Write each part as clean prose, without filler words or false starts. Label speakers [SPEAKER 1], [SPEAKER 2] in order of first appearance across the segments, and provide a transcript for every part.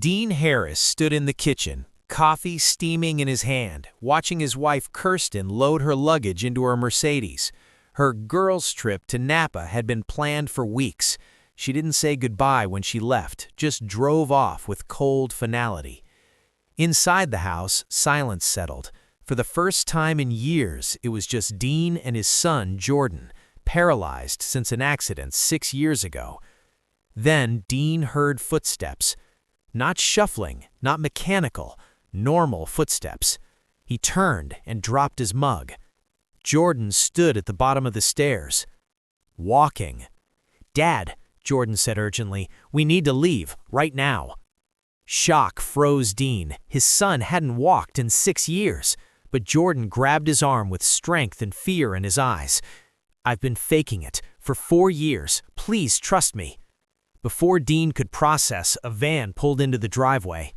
[SPEAKER 1] Dean Harris stood in the kitchen, coffee steaming in his hand, watching his wife Kirsten load her luggage into her Mercedes. Her girls' trip to Napa had been planned for weeks. She didn't say goodbye when she left, just drove off with cold finality. Inside the house, silence settled. For the first time in years, it was just Dean and his son, Jordan, paralyzed since an accident 6 years ago. Then Dean heard footsteps. Not shuffling, not mechanical, normal footsteps. He turned and dropped his mug. Jordan stood at the bottom of the stairs, walking. "Dad," Jordan said urgently, "we need to leave, right now." Shock froze Dean. His son hadn't walked in 6 years, but Jordan grabbed his arm with strength and fear in his eyes. "I've been faking it for 4 years. Please trust me." Before Dean could process, a van pulled into the driveway.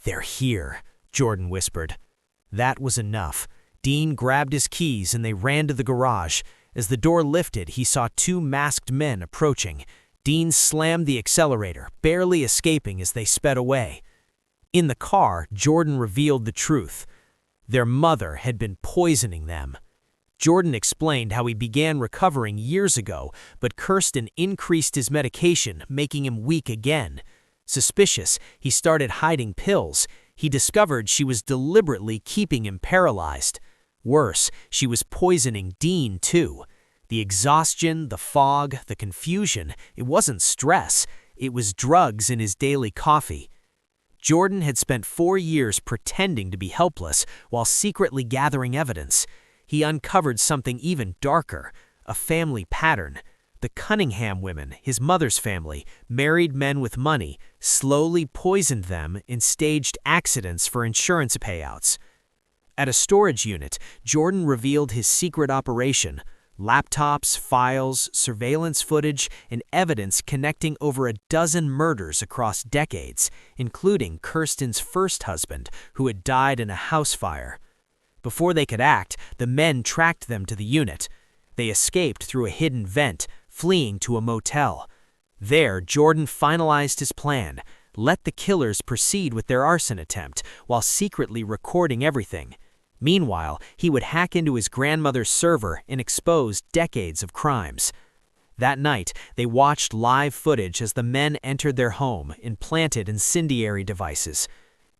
[SPEAKER 1] "They're here," Jordan whispered. That was enough. Dean grabbed his keys and they ran to the garage. As the door lifted, he saw 2 masked men approaching. Dean slammed the accelerator, barely escaping as they sped away. In the car, Jordan revealed the truth. Their mother had been poisoning them. Jordan explained how he began recovering years ago, but Kirsten increased his medication, making him weak again. Suspicious, he started hiding pills. He discovered she was deliberately keeping him paralyzed. Worse, she was poisoning Dean too. The exhaustion, the fog, the confusion, it wasn't stress. It was drugs in his daily coffee. Jordan had spent 4 years pretending to be helpless while secretly gathering evidence. He uncovered something even darker, a family pattern. The Cunningham women, his mother's family, married men with money, slowly poisoned them and staged accidents for insurance payouts. At a storage unit, Jordan revealed his secret operation: laptops, files, surveillance footage, and evidence connecting over a dozen murders across decades, including Kirsten's first husband, who had died in a house fire. Before they could act, the men tracked them to the unit. They escaped through a hidden vent, fleeing to a motel. There, Jordan finalized his plan: let the killers proceed with their arson attempt, while secretly recording everything. Meanwhile, he would hack into his grandmother's server and expose decades of crimes. That night, they watched live footage as the men entered their home and planted incendiary devices.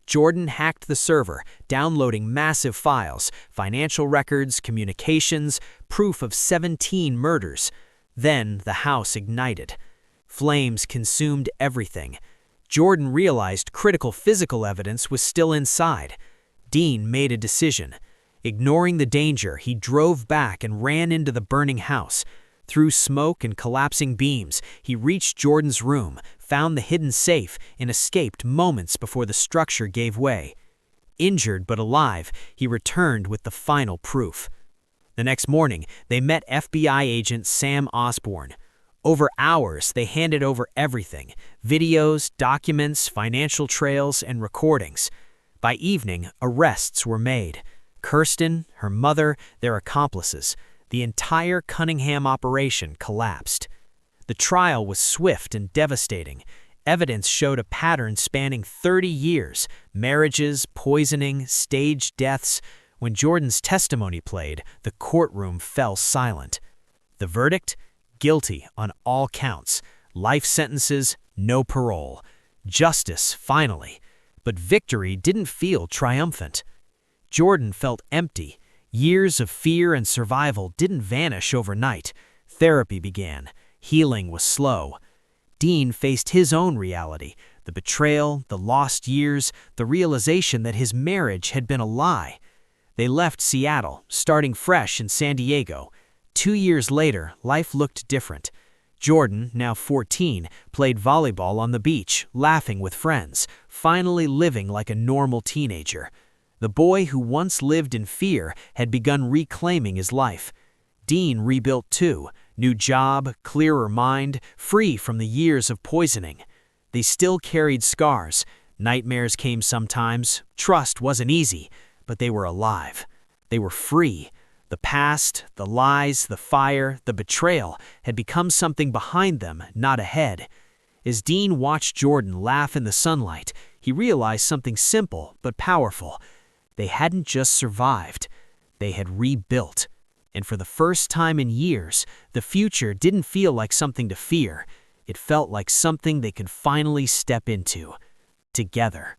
[SPEAKER 1] Jordan hacked the server, downloading massive files, financial records, communications, proof of 17 murders. Then the house ignited. Flames consumed everything. Jordan realized critical physical evidence was still inside. Dean made a decision. Ignoring the danger, he drove back and ran into the burning house. Through smoke and collapsing beams, he reached Jordan's room, found the hidden safe, and escaped moments before the structure gave way. Injured but alive, he returned with the final proof. The next morning, they met FBI agent Sam Osborne. Over hours, they handed over everything: videos, documents, financial trails, and recordings. By evening, arrests were made. Kirsten, her mother, their accomplices. The entire Cunningham operation collapsed. The trial was swift and devastating. Evidence showed a pattern spanning 30 years: marriages, poisoning, staged deaths. When Jordan's testimony played, the courtroom fell silent. The verdict? Guilty on all counts. Life sentences, no parole. Justice, finally. But victory didn't feel triumphant. Jordan felt empty. Years of fear and survival didn't vanish overnight. Therapy began. Healing was slow. Dean faced his own reality: the betrayal, the lost years, the realization that his marriage had been a lie. They left Seattle, starting fresh in San Diego. 2 years later, life looked different. Jordan, now 14, played volleyball on the beach, laughing with friends, finally living like a normal teenager. The boy who once lived in fear had begun reclaiming his life. Dean rebuilt too: new job, clearer mind, free from the years of poisoning. They still carried scars. Nightmares came sometimes. Trust wasn't easy, but they were alive. They were free. The past, the lies, the fire, the betrayal had become something behind them, not ahead. As Dean watched Jordan laugh in the sunlight,
[SPEAKER 2] he realized something simple but powerful. They hadn't just survived, they had rebuilt. And for the first time in years, the future didn't feel like something to fear. It felt like something they could finally step into, together.